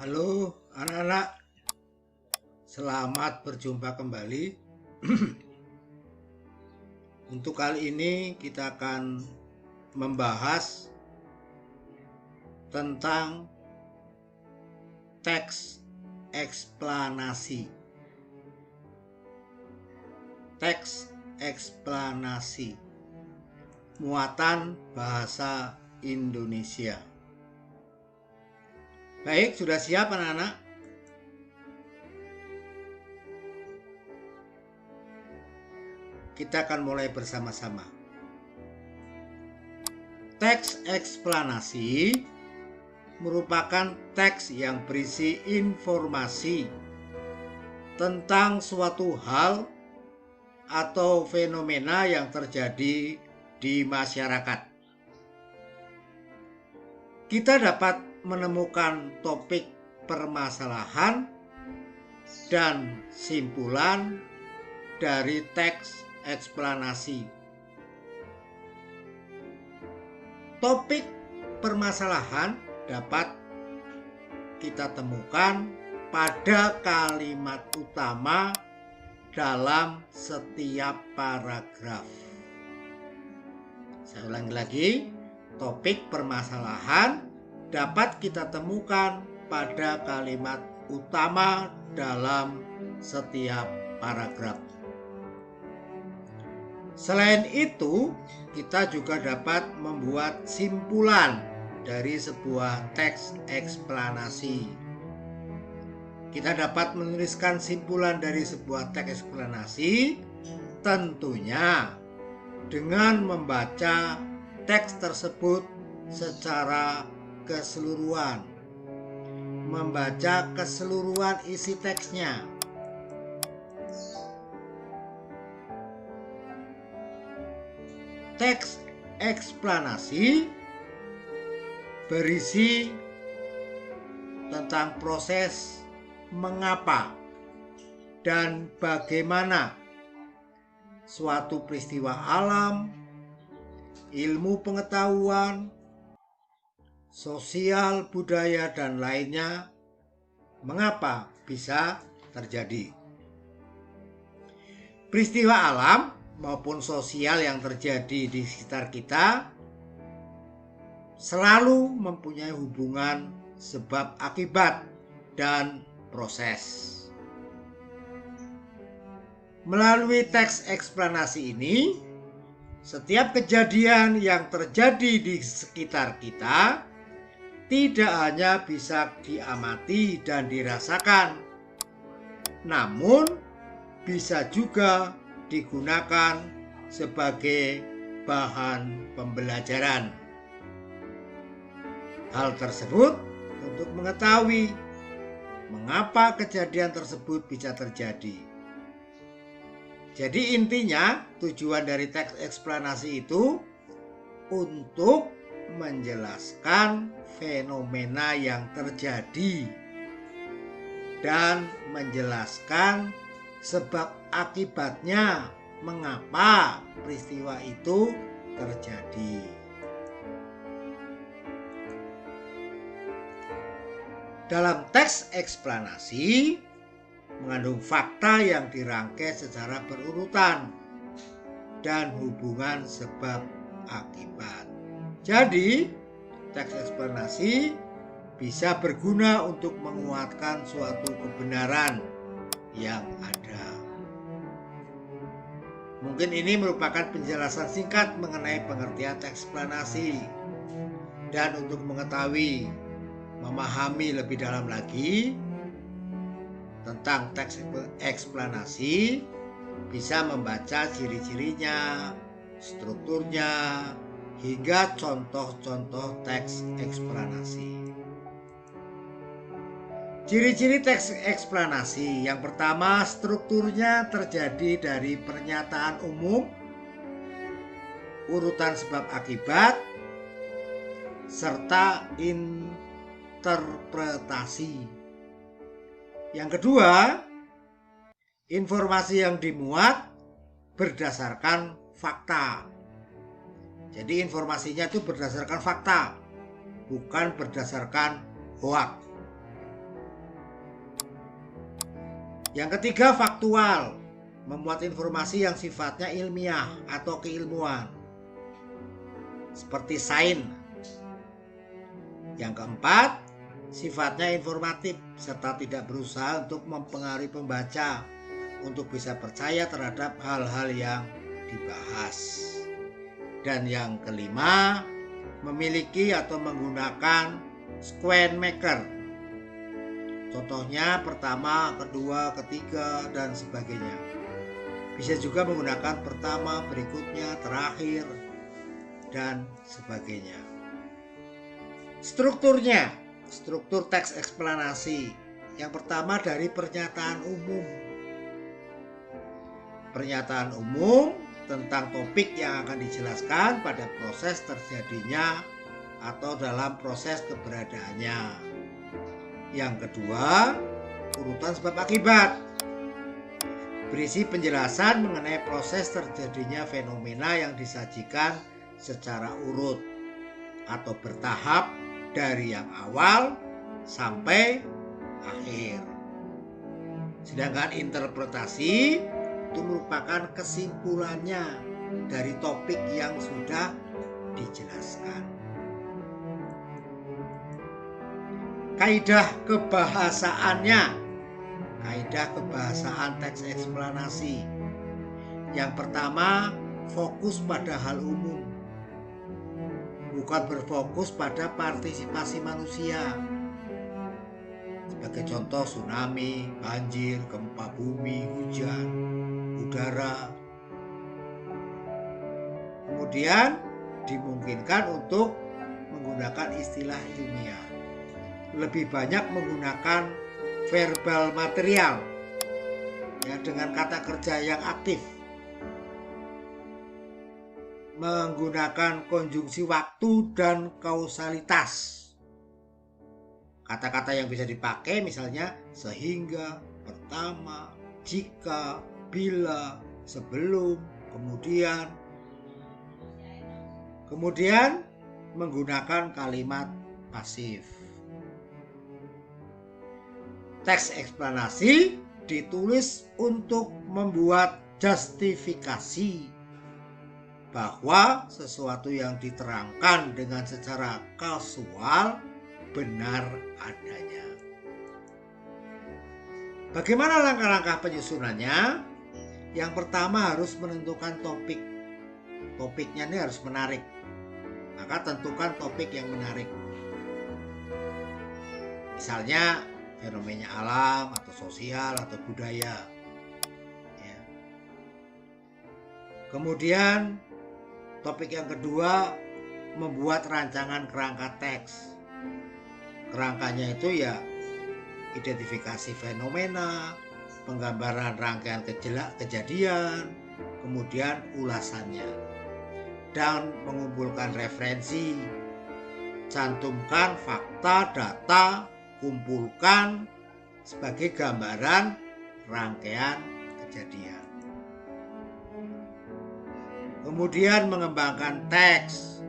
Halo anak-anak, selamat berjumpa kembali. Untuk kali ini kita akan membahas tentang teks eksplanasi. Teks eksplanasi, muatan bahasa Indonesia. Baik, sudah siap anak-anak? Kita akan mulai bersama-sama. Teks eksplanasi merupakan teks yang berisi informasi tentang suatu hal atau fenomena yang terjadi di masyarakat. Kita dapat menemukan topik permasalahan dan simpulan dari teks eksplanasi. Topik permasalahan dapat kita temukan pada kalimat utama dalam setiap paragraf. Saya ulangi lagi, topik permasalahan dapat kita temukan pada kalimat utama dalam setiap paragraf. Selain itu, kita juga dapat membuat simpulan dari sebuah teks eksplanasi. Kita dapat menuliskan simpulan dari sebuah teks eksplanasi tentunya dengan membaca teks tersebut secara keseluruhan, membaca keseluruhan isi teksnya. Teks eksplanasi berisi tentang proses mengapa dan bagaimana suatu peristiwa alam, ilmu pengetahuan, sosial, budaya, dan lainnya mengapa bisa terjadi. Peristiwa alam maupun sosial yang terjadi di sekitar kita selalu mempunyai hubungan sebab akibat dan proses. Melalui teks eksplanasi ini, setiap kejadian yang terjadi di sekitar kita tidak hanya bisa diamati dan dirasakan, namun bisa juga digunakan sebagai bahan pembelajaran. Hal tersebut untuk mengetahui mengapa kejadian tersebut bisa terjadi. Jadi intinya tujuan dari teks eksplanasi itu untuk menjelaskan fenomena yang terjadi dan menjelaskan sebab akibatnya mengapa peristiwa itu terjadi. Dalam teks eksplanasi mengandung fakta yang dirangkai secara berurutan dan hubungan sebab akibat. Jadi, teks eksplanasi bisa berguna untuk menguatkan suatu kebenaran yang ada. Mungkin ini merupakan penjelasan singkat mengenai pengertian teks eksplanasi. Dan untuk mengetahui, memahami lebih dalam lagi tentang teks eksplanasi, bisa membaca ciri-cirinya, strukturnya, hingga contoh-contoh teks eksplanasi. Ciri-ciri teks eksplanasi yang pertama, strukturnya terjadi dari pernyataan umum, urutan sebab akibat, serta interpretasi. Yang kedua, informasi yang dimuat berdasarkan fakta. Jadi informasinya itu berdasarkan fakta, bukan berdasarkan hoak. Yang ketiga, faktual, memuat informasi yang sifatnya ilmiah atau keilmuan, seperti sains. Yang keempat, sifatnya informatif serta tidak berusaha untuk mempengaruhi pembaca untuk bisa percaya terhadap hal-hal yang dibahas. Dan yang kelima, memiliki atau menggunakan sequence maker. Contohnya pertama, kedua, ketiga, dan sebagainya. Bisa juga menggunakan pertama, berikutnya, terakhir, dan sebagainya. Strukturnya, struktur teks eksplanasi. Yang pertama dari pernyataan umum. Pernyataan umum tentang topik yang akan dijelaskan pada proses terjadinya atau dalam proses keberadaannya. Yang kedua, urutan sebab akibat. Berisi penjelasan mengenai proses terjadinya fenomena yang disajikan secara urut atau bertahap dari yang awal sampai akhir. Sedangkan interpretasi itu merupakan kesimpulannya dari topik yang sudah dijelaskan. Kaidah kebahasaannya, kaidah kebahasaan teks eksplanasi. Yang pertama, fokus pada hal umum, bukan berfokus pada partisipasi manusia. Sebagai contoh, tsunami, banjir, gempa bumi, hujan, udara. Kemudian dimungkinkan untuk menggunakan istilah ilmiah. Lebih banyak menggunakan verbal material, ya, dengan kata kerja yang aktif, menggunakan konjungsi waktu dan kausalitas. Kata-kata yang bisa dipakai misalnya sehingga, pertama, jika, bila, sebelum, kemudian. Kemudian menggunakan kalimat pasif. Teks eksplanasi ditulis untuk membuat justifikasi bahwa sesuatu yang diterangkan dengan secara kasual benar adanya. Bagaimana langkah-langkah penyusunannya? Yang pertama harus menentukan topik. Topiknya ini harus menarik. Maka tentukan topik yang menarik. Misalnya fenomena alam atau sosial atau budaya. Ya. Kemudian topik yang kedua, membuat rancangan kerangka teks. Kerangkanya itu ya identifikasi fenomena, penggambaran rangkaian kejadian, kemudian ulasannya, dan mengumpulkan referensi, cantumkan fakta, data, kumpulkan sebagai gambaran rangkaian kejadian. Kemudian mengembangkan teks.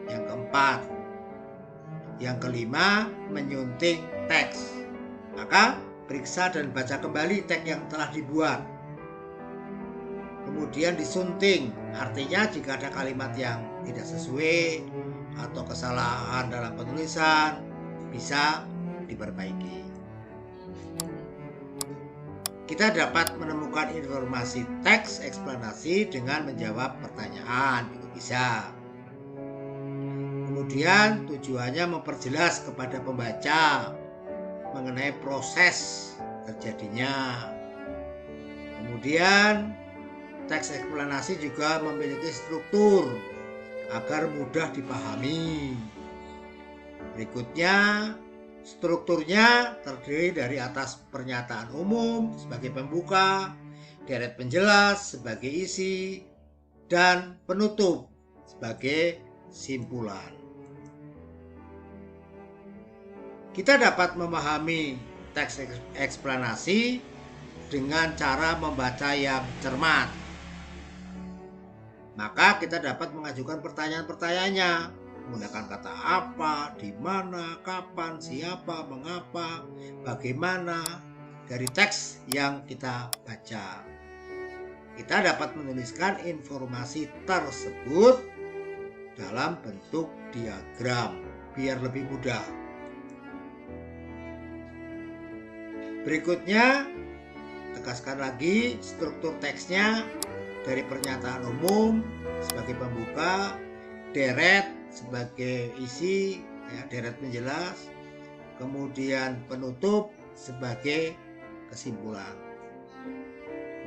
Yang keempat. Yang kelima, menyunting teks. Maka periksa dan baca kembali teks yang telah dibuat. Kemudian disunting, artinya jika ada kalimat yang tidak sesuai atau kesalahan dalam penulisan bisa diperbaiki. Kita dapat menemukan informasi teks eksplanasi dengan menjawab pertanyaan, itu bisa. Kemudian tujuannya memperjelas kepada pembaca mengenai proses terjadinya. Kemudian teks eksplanasi juga memiliki struktur agar mudah dipahami. Berikutnya, strukturnya terdiri dari atas pernyataan umum sebagai pembuka, deret penjelas sebagai isi, dan penutup sebagai simpulan. Kita dapat memahami teks eksplanasi dengan cara membaca yang cermat. Maka kita dapat mengajukan pertanyaan-pertanyaannya menggunakan kata apa, di mana, kapan, siapa, mengapa, bagaimana, dari teks yang kita baca. Kita dapat menuliskan informasi tersebut dalam bentuk diagram biar lebih mudah. Berikutnya, tegaskan lagi struktur teksnya dari pernyataan umum sebagai pembuka, deret sebagai isi, deret menjelas, kemudian penutup sebagai kesimpulan.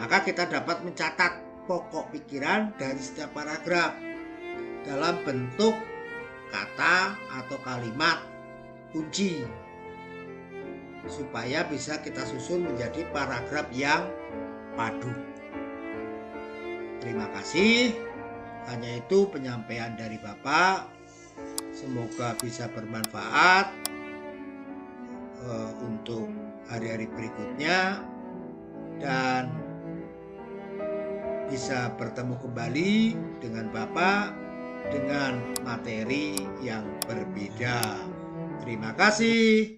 Maka kita dapat mencatat pokok pikiran dari setiap paragraf dalam bentuk kata atau kalimat kunci supaya bisa kita susun menjadi paragraf yang padu. Terima kasih. Hanya itu penyampaian dari Bapak. Semoga bisa bermanfaat untuk hari-hari berikutnya dan bisa bertemu kembali dengan Bapak dengan materi yang berbeda. Terima kasih.